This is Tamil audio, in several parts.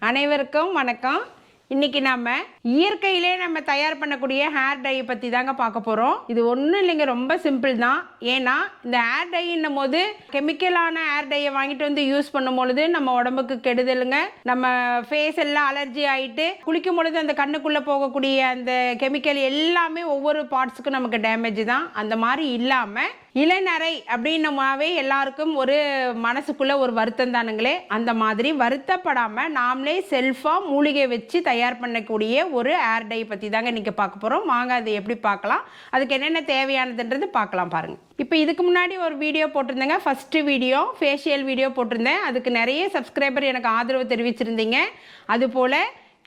அனைவருக்கும் வணக்கம். இன்னைக்கு நம்ம இயற்கையிலே நம்ம தயார் பண்ணக்கூடிய ஹேர் டை பற்றி தாங்க பார்க்க போகிறோம். இது ஒன்றும் இல்லைங்க, ரொம்ப சிம்பிள் தான். ஏன்னா இந்த ஹேர் டைன்னும் போது கெமிக்கலான ஹேர் டையை வாங்கிட்டு வந்து யூஸ் பண்ணும் பொழுது நம்ம உடம்புக்கு கெடுதலுங்க. நம்ம ஃபேஸ் எல்லாம் அலர்ஜி ஆகிட்டு குளிக்கும் பொழுது அந்த கண்ணுக்குள்ளே போகக்கூடிய அந்த கெமிக்கல் எல்லாமே ஒவ்வொரு பார்ட்ஸுக்கும் நமக்கு டேமேஜ் தான். அந்த மாதிரி இல்லாமல் இளநரை அப்படின்னமாவே எல்லாருக்கும் ஒரு மனசுக்குள்ளே ஒரு வருத்தம் தானுங்களே. அந்த மாதிரி வருத்தப்படாமல் நாமளே செல்ஃபாக மூலிகை வச்சு தயார் பண்ணக்கூடிய ஒரு ஹேர் டை பற்றி தாங்க இன்றைக்கி பார்க்க போகிறோம். வாங்க அதை எப்படி பார்க்கலாம், அதுக்கு என்னென்ன தேவையானதுன்றது பார்க்கலாம். பாருங்கள், இப்போ இதுக்கு முன்னாடி ஒரு வீடியோ போட்டிருந்தேங்க. ஃபஸ்ட்டு வீடியோ ஃபேஷியல் வீடியோ போட்டிருந்தேன். அதுக்கு நிறைய சப்ஸ்கிரைபர் எனக்கு ஆதரவு தெரிவிச்சிருந்தீங்க. அதுபோல்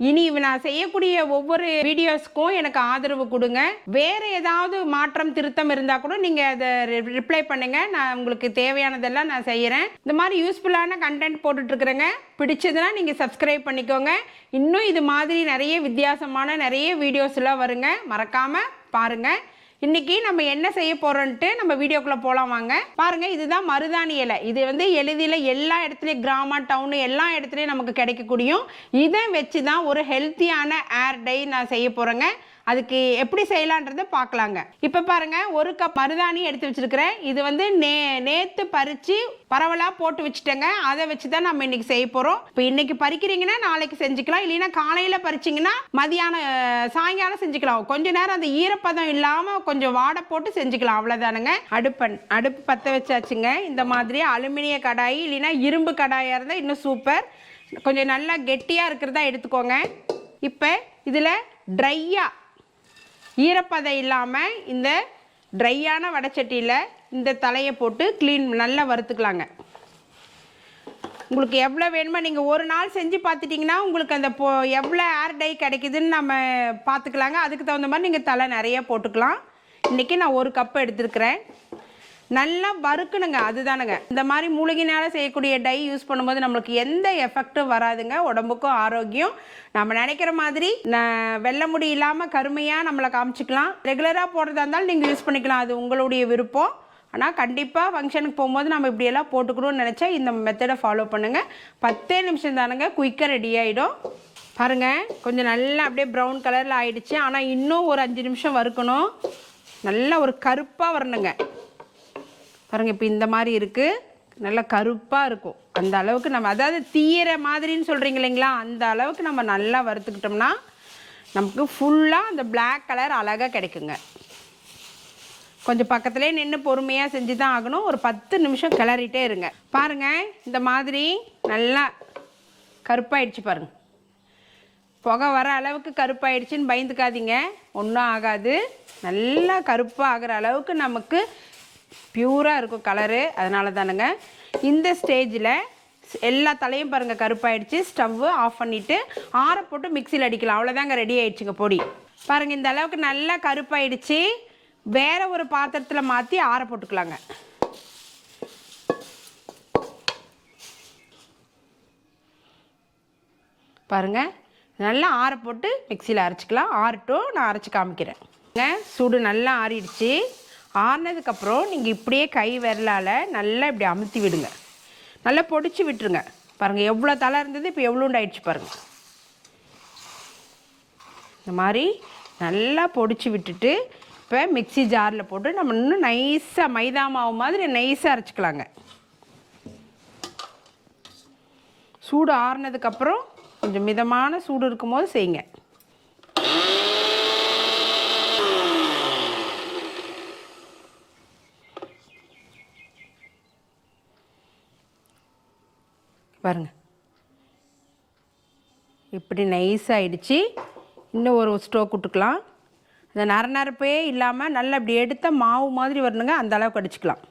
இனி நான் செய்யக்கூடிய ஒவ்வொரு வீடியோஸ்க்கும் எனக்கு ஆதரவு கொடுங்க. வேறு ஏதாவது மாற்றம் திருத்தம் இருந்தால் கூட நீங்கள் அதை ரிப்ளை பண்ணுங்கள். நான் உங்களுக்கு தேவையானதெல்லாம் நான் செய்கிறேன். இந்த மாதிரி யூஸ்ஃபுல்லான கண்டென்ட் போட்டுட்ருக்குறேங்க. பிடிச்சதுன்னா நீங்கள் சப்ஸ்கிரைப் பண்ணிக்கோங்க. இன்னும் இது மாதிரி நிறைய வித்தியாசமான நிறைய வீடியோஸ்லாம் வருங்க, மறக்காமல் பாருங்கள். இன்றைக்கி நம்ம என்ன செய்ய போகிறோன்ட்டு நம்ம வீடியோக்குள்ளே போகலாம் வாங்க. பாருங்கள், இதுதான் மருதாணி இலை. இது எளிதில் எல்லா இடத்துலையும் கிராமம் டவுனு எல்லா இடத்துலையும் நமக்கு கிடைக்கக்கூடியும். இதை வச்சு தான் ஒரு ஹெல்த்தியான ஹேர் டை நான் செய்ய போகிறேங்க. அதுக்கு எப்படி செய்யலான்றதை பார்க்கலாங்க. இப்போ பாருங்கள், ஒரு கப் மருதாணி எடுத்து வச்சுருக்கிறேன். இது நேற்று பறித்து பரவலாக போட்டு வச்சுட்டேங்க. அதை வச்சு தான் நம்ம இன்றைக்கி செய்ய போகிறோம். இப்போ இன்றைக்கி பறிக்கிறீங்கன்னா நாளைக்கு செஞ்சுக்கலாம், இல்லைன்னா காலையில் பறிச்சிங்கன்னா மதியானம் சாயங்காலம் செஞ்சுக்கலாம். கொஞ்சம் நேரம் அந்த ஈரப்பதம் இல்லாமல் கொஞ்சம் வாடை போட்டு செஞ்சுக்கலாம், அவ்வளோதானுங்க. அடுப்பு பற்ற வச்சாச்சுங்க. இந்த மாதிரி அலுமினிய கடாய் இல்லைன்னா இரும்பு கடாயாக இருந்தால் இன்னும் சூப்பர். கொஞ்சம் நல்லா கெட்டியாக இருக்கிறதா எடுத்துக்கோங்க. இப்போ இதில் ட்ரையாக ஈரப்பதம் இல்லாமல் இந்த ட்ரையான வடைச்சட்டியில் இந்த தலையை போட்டு நல்லா வறுத்துக்கலாங்க. உங்களுக்கு எவ்வளோ வேணுமோ நீங்கள் ஒரு நாள் செஞ்சு பார்த்துட்டிங்கன்னா உங்களுக்கு அந்த எவ்வளோ ஹேர் டை கிடைக்குதுன்னு நம்ம பார்த்துக்கலாங்க. அதுக்கு தகுந்த மாதிரி நீங்கள் தலை நிறைய போட்டுக்கலாம். இன்றைக்கி நான் ஒரு கப் எடுத்துருக்கிறேன். நல்லா வறுக்கணுங்க, அதுதானுங்க. இந்த மாதிரி மூலிகைனால் செய்யக்கூடிய டை யூஸ் பண்ணும்போது நம்மளுக்கு எந்த எஃபெக்டும் வராதுங்க. உடம்புக்கும் ஆரோக்கியம். நம்ம நினைக்கிற மாதிரி வெள்ளை முடி இல்லாமல் கருமையாக நம்மளை காமிச்சிக்கலாம். ரெகுலராக போடுறதா இருந்தாலும் நீங்கள் யூஸ் பண்ணிக்கலாம், அது உங்களுடைய விருப்பம். ஆனால் கண்டிப்பாக ஃபங்க்ஷனுக்கு போகும்போது நம்ம இப்படியெல்லாம் போட்டுக்கணும்னு நினச்சா இந்த மெத்தடை ஃபாலோ பண்ணுங்கள். 10 நிமிஷம் தானுங்க, குயிக்காக ரெடி ஆகிடும். பாருங்கள், கொஞ்சம் நல்லா அப்படியே ப்ரௌன் கலரில் ஆகிடுச்சு. ஆனால் இன்னும் ஒரு 5 நிமிஷம் வறுக்கணும். நல்லா ஒரு கருப்பாக வரணுங்க. பாருங்கள், இப்போ இந்த மாதிரி இருக்குது, நல்லா கருப்பாக இருக்கும். அந்த அளவுக்கு நம்ம, அதாவது தீயிற மாதிரின்னு சொல்கிறீங்க இல்லைங்களா, அந்த அளவுக்கு நம்ம நல்லா வறுத்துக்கிட்டோம்னா நமக்கு ஃபுல்லாக அந்த பிளாக் கலர் அழகாக கிடைக்குங்க. கொஞ்சம் பக்கத்துலேயே நின்று பொறுமையாக செஞ்சு தான் ஆகணும். ஒரு 10 நிமிஷம் கிளறிட்டே இருங்க. பாருங்கள், இந்த மாதிரி நல்லா கருப்பாயிடுச்சு பாருங்கள். புகை வர அளவுக்கு கருப்பாயிடுச்சின்னு பயந்துக்காதீங்க, ஒன்றும் ஆகாது. நல்லா கருப்பாக ஆகிற அளவுக்கு நமக்கு பியூராக இருக்கும் கலரு. அதனால தானுங்க இந்த ஸ்டேஜில் எல்லா தலையும் பாருங்கள் கருப்பாயிடுச்சு. ஸ்டவ்வு ஆஃப் பண்ணிவிட்டு ஆற போட்டு மிக்சியில் அடிக்கலாம், அவ்வளோதாங்க, ரெடி ஆகிடுச்சுங்க பொடி. பாருங்கள், இந்த அளவுக்கு நல்லா கருப்பாயிடுச்சு. வேறு ஒரு பாத்திரத்தில் மாற்றி ஆற போட்டுக்கலாங்க. பாருங்கள், நல்லா ஆற போட்டு மிக்சியில் அரைச்சிக்கலாம். ஆறட்டும், நான் அரைச்சி காமிக்கிறேன். சூடு நல்லா ஆறிடுச்சு. ஆறினதுக்கப்புறம் நீங்கள் இப்படியே கை விரலால் நல்லா இப்படி அமுத்தி விடுங்க. நல்லா பொடிச்சு விட்டுருங்க. பாருங்கள், எவ்வளோ தலை இருந்தது இப்போ எவ்வளோண்டு ஆயிடுச்சு பாருங்கள். இந்த மாதிரி நல்லா பொடிச்சு விட்டுட்டு இப்போ மிக்ஸி ஜாரில் போட்டு நம்ம இன்னும் நைஸாக மைதா மாவு மாதிரி நைஸாக அரைச்சிக்கலாங்க. சூடு ஆறினதுக்கப்புறம் கொஞ்சம் மிதமான சூடு இருக்கும்போது செய்யுங்க. பாருங்கள், இப்படி நைஸாகிடுச்சு. இன்னும் ஒரு ஸ்ட்ரோக் விட்டுக்கலாம். இந்த நரநரப்பே இல்லாமல் நல்லா இப்படி எடுத்த மாவு மாதிரி வரணுங்க, அந்த அளவுக்கு அடிச்சுக்கலாம்.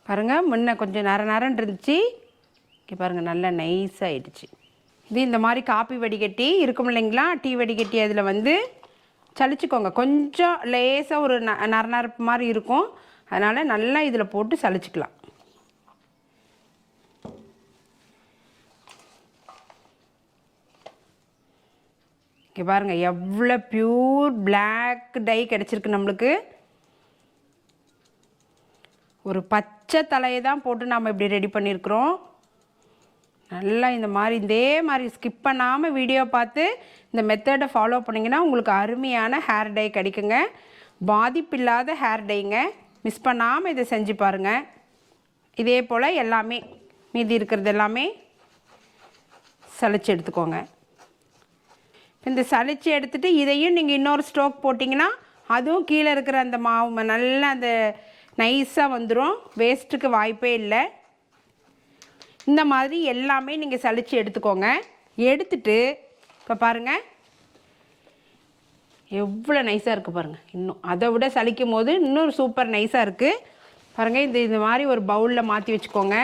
பாருங்கள், முன்ன கொஞ்சம் நரன்னு இருந்துச்சு, இங்கே பாருங்கள் நல்லா நைஸாகிடுச்சு. இது இந்த மாதிரி காப்பி வடிகட்டி இருக்கும் இல்லைங்களா, டீ வடிகட்டி, அதில் சளிச்சுக்கோங்க. கொஞ்சம் லேசாக ஒரு நரநரப்பு மாதிரி இருக்கும், அதனால் நல்லா இதில் போட்டு சளிச்சுக்கலாம். இங்கே பாருங்கள் எவ்வளோ பியூர் பிளாக் டை கிடச்சிருக்கு நம்மளுக்கு. ஒரு பச்சை தலையை தான் போட்டு நாம் இப்படி ரெடி பண்ணியிருக்கிறோம். நல்லா இந்த மாதிரி இதே மாதிரி ஸ்கிப் பண்ணாமல் வீடியோ பார்த்து இந்த மெத்தடை ஃபாலோ பண்ணிங்கன்னா உங்களுக்கு அருமையான ஹேர் டை கிடைக்குங்க. பாதிப்பில்லாத ஹேர் டைங்க. மிஸ் பண்ணாமல் இதை செஞ்சு பாருங்கள். இதே போல் எல்லாமே மீதி இருக்கிறது எல்லாமே சலிச்சு எடுத்துக்கோங்க. இந்த சலிச்சு எடுத்துகிட்டு இதையும் நீங்கள் இன்னொரு ஸ்ட்ரோக் போட்டிங்கன்னா அதுவும் கீழே இருக்கிற அந்த மாவு நல்லா அந்த நைஸாக வந்துடும். வேஸ்ட்டுக்கு வாய்ப்பே இல்லை. இந்த மாதிரி எல்லாமே நீங்கள் சலிச்சு எடுத்துக்கோங்க. எடுத்துட்டு இப்போ பாருங்கள் எவ்வளோ நைஸாக இருக்குது பாருங்கள். இன்னும் அதை விட சலிக்கும் போது இன்னும் சூப்பர் நைஸாக இருக்குது பாருங்கள். இந்த மாதிரி ஒரு பவுலில் மாற்றி வச்சுக்கோங்க.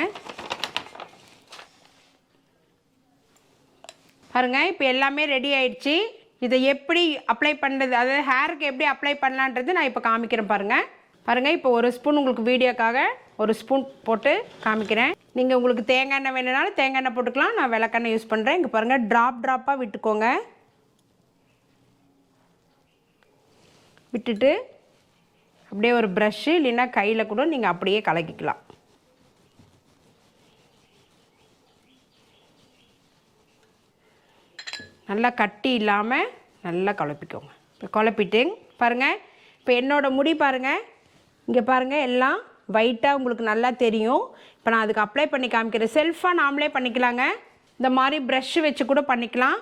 பாருங்கள் இப்போ எல்லாமே ரெடி ஆயிடுச்சு. இதை எப்படி அப்ளை பண்ணுறது, அதாவது ஹேருக்கு எப்படி அப்ளை பண்ணலான்றது நான் இப்போ காமிக்கிறேன் பாருங்கள். பாருங்கள் இப்போ ஒரு ஸ்பூன் உங்களுக்கு வீடியோக்காக ஒரு ஸ்பூன் போட்டு காமிக்கிறேன். நீங்கள் உங்களுக்கு தேங்காய் எண்ணெய் வேணுனாலும் தேங்காய் எண்ணெய் போட்டுக்கலாம். நான் விளக்கெண்ணெய் யூஸ் பண்ணுறேன். இங்கே பாருங்கள் ட்ராப்பாக விட்டுக்கோங்க. விட்டுட்டு அப்படியே ஒரு ப்ரஷ்ஷு இல்லைன்னா கையில் கூட நீங்கள் அப்படியே கலக்கிக்கலாம். நல்லா கட்டி இல்லாமல் நல்லா குழப்பிக்கோங்க. இப்போ குழப்பிட்டு பாருங்கள் இப்போ என்னோடய முடி பாருங்கள். இங்கே பாருங்கள் எல்லாம் ஒயிட்டாக உங்களுக்கு நல்லா தெரியும். இப்போ நான் அதுக்கு அப்ளை பண்ணி காமிக்கிறேன். செல்ஃபாக நாமளே பண்ணிக்கலாங்க. இந்த மாதிரி ப்ரஷ் வச்சு கூட பண்ணிக்கலாம்.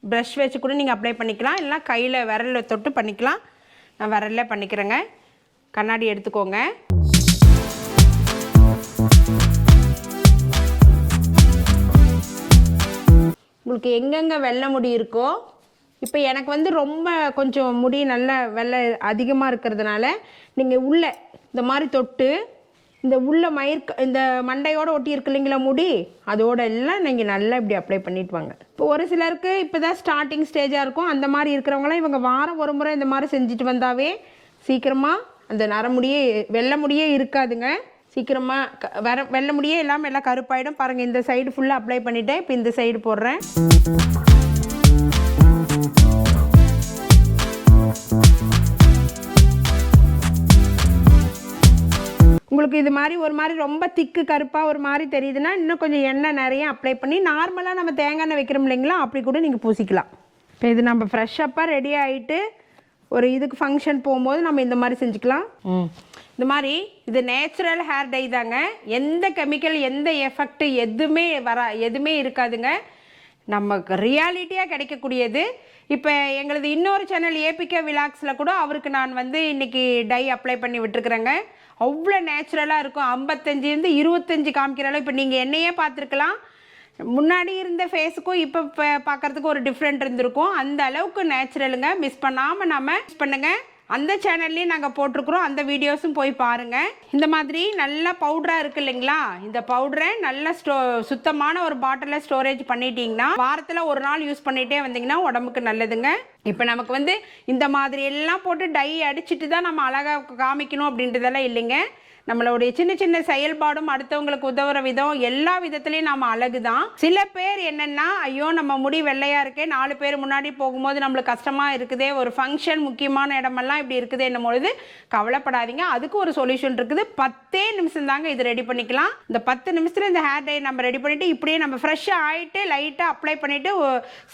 ப்ரஷ் வச்சு கூட நீங்கள் அப்ளை பண்ணிக்கலாம். இல்லைனா கையில் விரலில் தொட்டு பண்ணிக்கலாம். நான் விரலில் பண்ணிக்கிறேங்க. கண்ணாடி எடுத்துக்கோங்க. உங்களுக்கு எங்கெங்கே வெள்ளை முடி இருக்கோ, இப்போ எனக்கு வந்து ரொம்ப கொஞ்சம் முடி நல்ல வெள்ளை அதிகமாக இருக்கிறதுனால நீங்கள் உள்ளே இந்த மாதிரி தொட்டு இந்த உள்ள இந்த மண்டையோடு ஒட்டி இருக்கு இல்லைங்களா முடி, அதோட எல்லாம் நீங்கள் நல்லா இப்படி அப்ளை பண்ணிட்டு வாங்க. இப்போ ஒரு சிலருக்கு இப்போ தான் ஸ்டார்டிங் ஸ்டேஜாக இருக்கும். அந்த மாதிரி இருக்கிறவங்களாம் இவங்க வாரம் ஒரு முறை இந்த மாதிரி செஞ்சுட்டு வந்தாவே சீக்கிரமாக அந்த நரமுடியே வெள்ளை முடியே இருக்காதுங்க. சீக்கிரமாக வெள்ளை முடியே இல்லாமல் எல்லாம் கருப்பாயிடும். பாருங்கள் இந்த சைடு ஃபுல்லாக அப்ளை பண்ணிவிட்டேன். இப்போ இந்த சைடு போடுறேன். உங்களுக்கு இது மாதிரி ஒரு மாதிரி ரொம்ப திக்கு கருப்பாக ஒரு மாதிரி தெரியுதுன்னா இன்னும் கொஞ்சம் எண்ணெய் நிறைய அப்ளை பண்ணி நார்மலாக நம்ம தேங்காய் எண்ணெய் வைக்கிறோம் இல்லைங்களா, அப்படி கூட நீங்கள் பூசிக்கலாம். இப்போ இது நம்ம ஃப்ரெஷ்ஷப்பாக ரெடி ஆகிட்டு ஒரு இதுக்கு ஃபங்க்ஷன் போகும்போது நம்ம இந்த மாதிரி செஞ்சுக்கலாம். இந்த மாதிரி இது நேச்சுரல் ஹேர் டை தாங்க. எந்த கெமிக்கல் எந்த எஃபெக்ட் எதுவுமே இருக்காதுங்க. நமக்கு ரியாலிட்டியாக கிடைக்கக்கூடியது. இப்போ எங்களது இன்னொரு சேனல் ஏபிகே விலாக்ஸில் கூட அவருக்கு நான் வந்து இன்றைக்கி டை அப்ளை பண்ணி விட்டுருக்குறேங்க. அவ்வளோ நேச்சுரலாக இருக்கும். 55 25 காமிக்கிற அளவு. இப்போ நீங்கள் என்னையே பார்த்துருக்கலாம். முன்னாடி இருந்த ஃபேஸுக்கும் இப்போ பார்க்குறதுக்கு ஒரு டிஃப்ரெண்ட் இருந்திருக்கும். அந்த அளவுக்கு நேச்சுரலுங்க. மிஸ் பண்ணாமல் நம்ம மிஸ் பண்ணுங்கள். அந்த சேனல்லையும் நாங்கள் போட்டிருக்குறோம். அந்த வீடியோஸும் போய் பாருங்கள். இந்த மாதிரி நல்லா பவுடராக இருக்குது இல்லைங்களா, இந்த பவுடரை நல்லா சுத்தமான ஒரு பாட்டிலில் ஸ்டோரேஜ் பண்ணிட்டீங்கன்னா வாரத்தில் ஒரு நாள் யூஸ் பண்ணிகிட்டே வந்தீங்கன்னா உடம்புக்கு நல்லதுங்க. இப்போ நமக்கு வந்து இந்த மாதிரி எல்லாம் போட்டு டை அடிச்சுட்டு தான் நம்ம அழகாக காமிக்கணும் அப்படின்றதெல்லாம் இல்லைங்க. நம்மளுடைய சின்ன சின்ன செயல்பாடும் அடுத்தவங்களுக்கு உதவுற விதம் எல்லா விதத்துலையும் நம்ம அழகு தான். சில பேர் என்னென்னா ஐயோ நம்ம முடி வெள்ளையாக இருக்கே, 4 பேர் முன்னாடி போகும்போது நம்மளுக்கு கஷ்டமாக இருக்குதே, ஒரு ஃபங்க்ஷன் முக்கியமான இடமெல்லாம் இப்படி இருக்குது என்னும் பொழுது கவலைப்படாதீங்க. அதுக்கு ஒரு சொல்யூஷன் இருக்குது. 10 நிமிஷம் தாங்க இது ரெடி பண்ணிக்கலாம். இந்த 10 நிமிஷத்தில் இந்த ஹேர் டை நம்ம ரெடி பண்ணிவிட்டு இப்படியே நம்ம ஃப்ரெஷ்ஷாக ஆகிட்டு லைட்டாக அப்ளை பண்ணிவிட்டு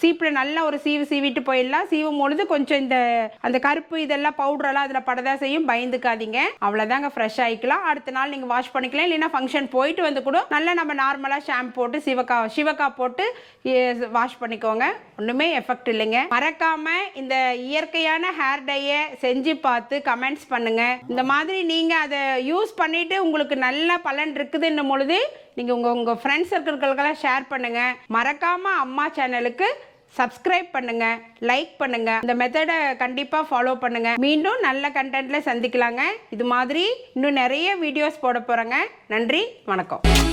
சீப்பில் நல்லா ஒரு சீவிட்டு போயிடலாம். சீவும் பொழுது கொஞ்சம் அந்த கருப்பு இதெல்லாம் பவுடரெல்லாம் அதில் படதான் செய்யும். பயந்துக்காதீங்க. அவ்வளோதாங்க. ஃப்ரெஷ் ஆகிக்கலாம். அடுத்த நாள் நீங்கள் வாஷ் பண்ணிக்கலாம். இல்லைன்னா ஃபங்க்ஷன் போயிட்டு வந்து கூட நல்லா நம்ம நார்மலாக ஷாம்பு போட்டு சிவக்கா போட்டு வாஷ் பண்ணிக்கோங்க. ஒன்றுமே எஃபெக்ட் இல்லைங்க. மறக்காமல் இந்த இயற்கையான ஹேர் டையை செஞ்சு பார்த்து கமெண்ட்ஸ் பண்ணுங்கள். இந்த மாதிரி நீங்கள் அதை யூஸ் பண்ணிவிட்டு உங்களுக்கு நல்ல பலன் இருக்குதுன்னும் பொழுது நீங்கள் உங்கள் ஃப்ரெண்ட்ஸ் சர்க்கிள்களுக்கெல்லாம் ஷேர் பண்ணுங்கள். மறக்காமல் அம்மா சேனலுக்கு சப்ஸ்கிரைப் பண்ணுங்க, லைக் பண்ணுங்க. இந்த மெத்தடை கண்டிப்பா ஃபாலோ பண்ணுங்க. மீண்டும் நல்ல கண்டென்ட்ல சந்திக்கலாங்க. இது மாதிரி இன்னும் நிறைய வீடியோஸ் போட போறேங்க. நன்றி, வணக்கம்.